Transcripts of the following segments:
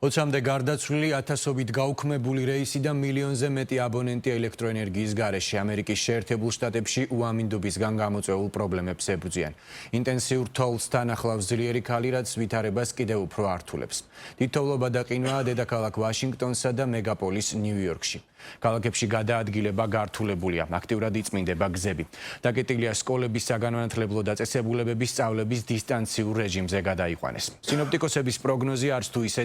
20-მდე გარდაცვლილი, ათასობით გაუქმებული რეისი და მილიონზე მეტი აბონენტი ელექტროენერგიის გარეშე. ამერიკის შეერთებულ შტატებში უამინდობისგან გამოწვეულ პრობლემებს ებრძვიან. ინტენსიურ თოვლსთან ახლავს ძლიერი ქალი, რაც ვითარებას კიდევ უფრო ართულებს. თითოეულობა და ყინვაა დედაქალაქ ვაშინგტონსა და მეგაპოლის ნიუ-იორკში. ქალაქებში გადაადგილება გართულებულია, აქტიურად იწმინდება გზები. დაკეტილია სკოლების საგანმანათლებლო დაწესებულებების სწავლების დისტანციურ რეჟიმზე გადაიყვანეს. სინოპტიკოსების პროგნოზი არც თუ ისე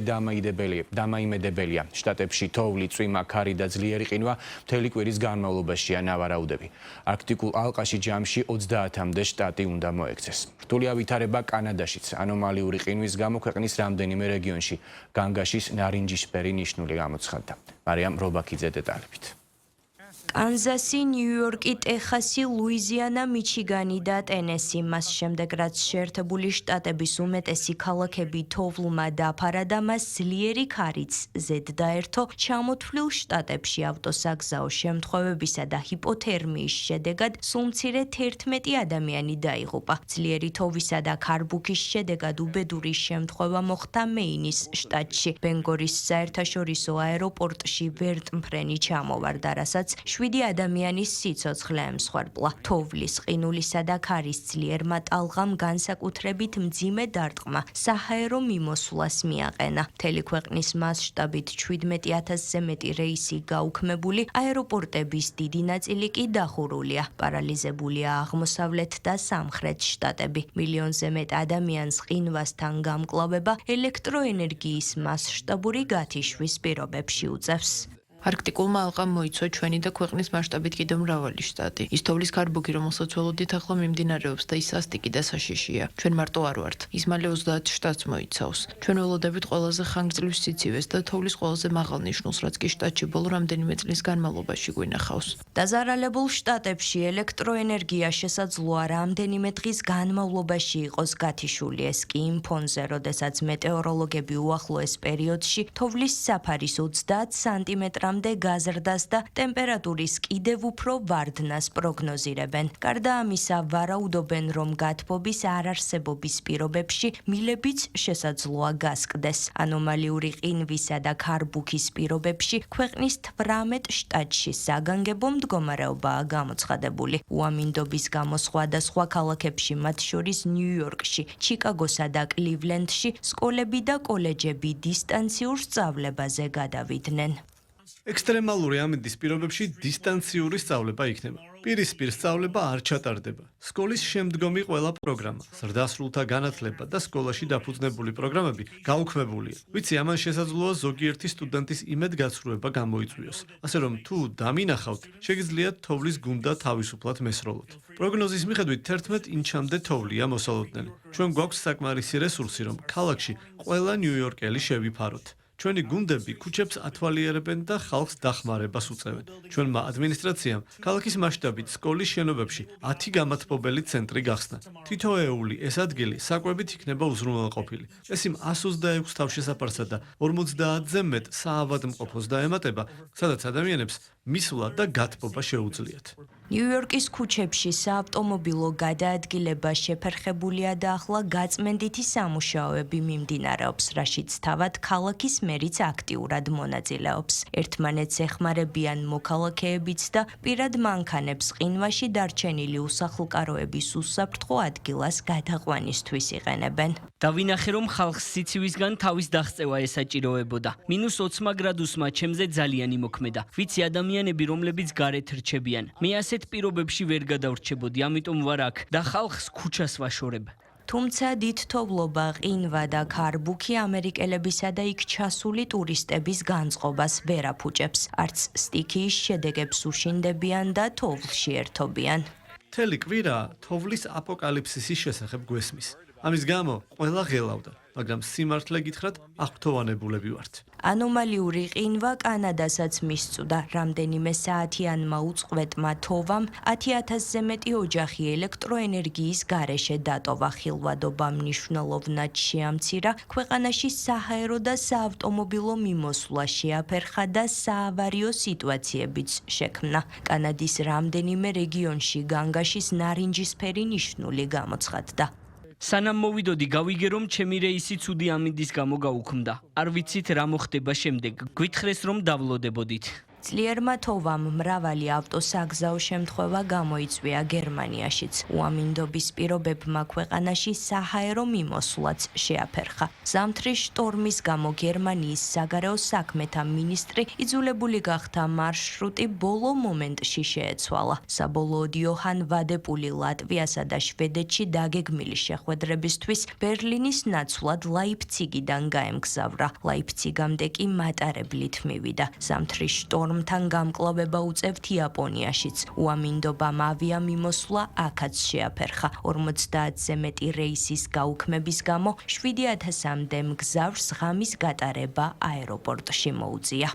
დამაიმედებელია. შტატებში თოვლი, წვიმა, ქარი და ძლიერი ყინვა მთელი კვირის განმავლობაშია ნავარაუდები. არქტიკულ ალყაში ჯამში 30-მდე შტატი უნდა მოექცეს. რთულია ვითარება კანადაშიც. ანომალიური ყინვის გამო ქვეყნის რამდენიმე რეგიონში განგაშის ნარინჯისფერი ნიშნული გამოცხადდა. მარიამ რობაქიძე დეტალებით. კანზასი, ნიუ-იორკი, ტეხასი, ლუიზიანა, მიჩიგანი და ტენესი. მას შემდეგ, რაც შეერთებული შტატების უმეტესი ქალაქები თოვლმა დაფარა და მას ძლიერი ქარიც ზედ დაერთო, ჩამოთვლილ შტატებში ავტოსაგზაო შემთხვევებისა და ჰიპოთერმიის შედეგად სულ მცირე 11 ადამიანი დაიღუპა. ძლიერი თოვლისა და ქარბუქის შედეგად უბედური შემთხვევა მოხდა მეინის შტატში. ბენგორის საერთაშორისო აეროპორტში ვერტმფრენი ჩამოვარდა, რასაც 7 ადამიანის სიცოცხლე ემსხვერპლა. თოვლის, ყინულისა და ქარის ძლიერმა ტალღამ განსაკუთრებით მძიმე დარტყმა საჰაერო მიმოსვლას მიაყენა. მთელი ქვეყნის მასშტაბით 17,000-ზე მეტი რეისი გაუქმებული, აეროპორტების დიდი ნაწილი კი დახურულია. პარალიზებულია აღმოსავლეთ და სამხრეთ შტატები. მილიონზე მეტ ადამიანს ყინვასთან გამკლავება ელექტროენერგიის მასშტაბური გათიშვის პირობებში უწევს. არქტიკულმა ალყამ მოიცვა ჩვენი და ქვეყნის მასშტაბით კიდევ მრავალი შტატი. ის თოვლის ქარბუქი, რომელსაც ველოდით ახლა მიმდინარეობს და ის სასტიკი და საშიშია. ჩვენ მარტო არ ვართ. ის მალე 30 შტატს მოიცავს. ჩვენ ველოდებით ყველაზე ხანგრძლივ სიცივეს და თოვლის ყველაზე მაღალ ნიშნულს, რაც კი შტატში ბოლო რამდენიმე წლის განმავლობაში გვინახავს. დაზარალებულ შტატებში ელექტროენერგია შესაძლოა რამდენიმე დღის განმავლობაში იყოს გათიშული. ეს კი იმ ფონზე, როდესაც მეტეოროლოგები უახლოეს პერიოდში თოვლის საფარის 30 სანტიმეტრამდე გაზრდას და ტემპერატურის კიდევ უფრო ვარდნას პროგნოზირებენ. გარდა ამისა, ვარაუდობენ, რომ გათბობის არარსებობის პირობებში მილებიც შესაძლოა გასკდეს. ანომალიური ყინვისა და ქარბუქის პირობებში ქვეყნის 18 შტატში საგანგებო მდგომარეობაა გამოცხადებული. უამინდობის გამო სხვადასხვა ქალაქებში, მათ შორის ნიუ-იორკში, ჩიკაგოსა და კლივლენდში, სკოლები და კოლეჯები დისტანციურ სწავლებაზე გადავიდნენ. ექსტრემალური ამინდის პირობებში დისტანციური სწავლება იქნება. პირისპირ სწავლება არ ჩატარდება. სკოლის შემდგომი ყველა პროგრამა, ზრდასრულთა განათლება და სკოლაში დაფუძნებული პროგრამები გაუქმებულია. ვიცი, ამან შესაძლოა ზოგიერთი სტუდენტის იმედგაცრუება გამოიწვიოს. ასე რომ, თუ დამინახავთ, შეგიძლიათ თოვლის გუნდა თავისუფლად მესროლოთ. პროგნოზის მიხედვით 11 ინჩამდე თოვლია მოსალოდნელი. ჩვენ გვაქვს საკმარისი რესურსი, რომ ქალაქში ყველა ნიუ-იორკელი შევიფაროთ. ჩვენი გუნდები ქუჩებს ათვალიერებენ და ხალხს დახმარებას უწევენ. ჩვენმა ადმინისტრაციამ ქალაქის მასშტაბით სკოლის შენობებში 10 გამათბობელი ცენტრი გახსნა. თითოეული ეს ადგილი საკვებით იქნება უზრუნველყოფილი. ეს იმ 126 თავშესაფარსა და 50-ზე მეტ საავადმყოფოს დაემატება, სადაც ადამიანებს მისვლა და გათბობა შეუძლიათ. ნიუ-იორკის ქუჩებში საავტომობილო გადაადგილება შეფერხებულია და ახლა გაწმენდითი სამუშაოები მიმდინარეობს, რაშიც თავად ქალაქის მერიც აქტიურად მონაწილეობს. ერთმანეთს ეხმარებიან მოქალაქეებიც და პირად მანქანებს ყინვაში დარჩენილი უსახლკაროების უსაფრთხო ადგილას გადაყვანისთვის იყენებენ. დავინახე, რომ ხალხს სიცივისგან თავის დაღწევა ესაჭიროებოდა. -20 გრადუსმა ჩემზე ძალიან იმოქმედა. ვიცი ადამიანები, რომლებიც გარეთ რჩებიან. მე ასეთ პირობებში ვერ გადავრჩებოდი, ამიტომ ვარ აქ და ხალხს ქუჩას ვაშორებ. თუმცა დიდ თოვლობა, ყინვა და ქარბუქი ამერიკელებისა და იქ ჩასული ტურისტების განწყობას ვერ აფუჭებს. არც სტიქიის შედეგებს უშინდებიან და თოვლში ერთობიან. მთელი კვირა თოვლის აპოკალიფსისის შესახებ გვესმის. ამის გამო ყველა ღელავდა, მაგრამ სიმართლე გითხრათ, აღფრთოვანებულები ვართ. ანომალიური ყინვა კანადასაც მისწვდა. რამდენიმე საათიანმა უწყვეტმა თოვამ 10,000-ზე მეტი ოჯახი ელექტროენერგიის გარეშე დატოვა. ხილვადობა მნიშვნელოვნად შეამცირა, ქვეყანაში საჰაერო და საავტომობილო მიმოსვლა შეაფერხა და საავარიო სიტუაციებიც შექმნა. კანადის რამდენიმე რეგიონში განგაშის ნარინჯისფერი ნიშნული გამოცხადდა. სანამ მოვიდოდი გავიგე რომ ჩემი რეისი ცუდი ამინდის გამო გაუქმდა. არ ვიცით რა მოხდება შემდეგ. გვითხრეს რომ დავლოდებოდით. ძლიერმა თოვამ მრავალი ავტოსაგზაო შემთხვევა გამოიწვია გერმანიაშიც. უამინდობის პირობებმა ქვეყანაში საჰაერო მიმოსვლაც შეაფერხა. ზამთრის შტორმის გამო გერმანიის საგარეო საქმეთა მინისტრი იძულებული გახდა მარშრუტი ბოლო მომენტში შეეცვალა. საბოლოოდ იოჰან ვადეპული ლატვიასა და შვედეთში დაგეგმილი შეხვედრებისთვის ბერლინის ნაცვლად ლაიფციგიდან გაემგზავრა. ლაიფციგამდე კი მატარებლით მივიდა. ზამთრის შტორმთან გამკლავება უწევთ იაპონიაშიც. უამინდობამ ავიამიმოსვლა აქაც შეაფერხა. 50-ზე მეტი რეისის გაუქმების გამო 7000-მდე მგზავრს ღამის გატარება აეროპორტში მოუწია.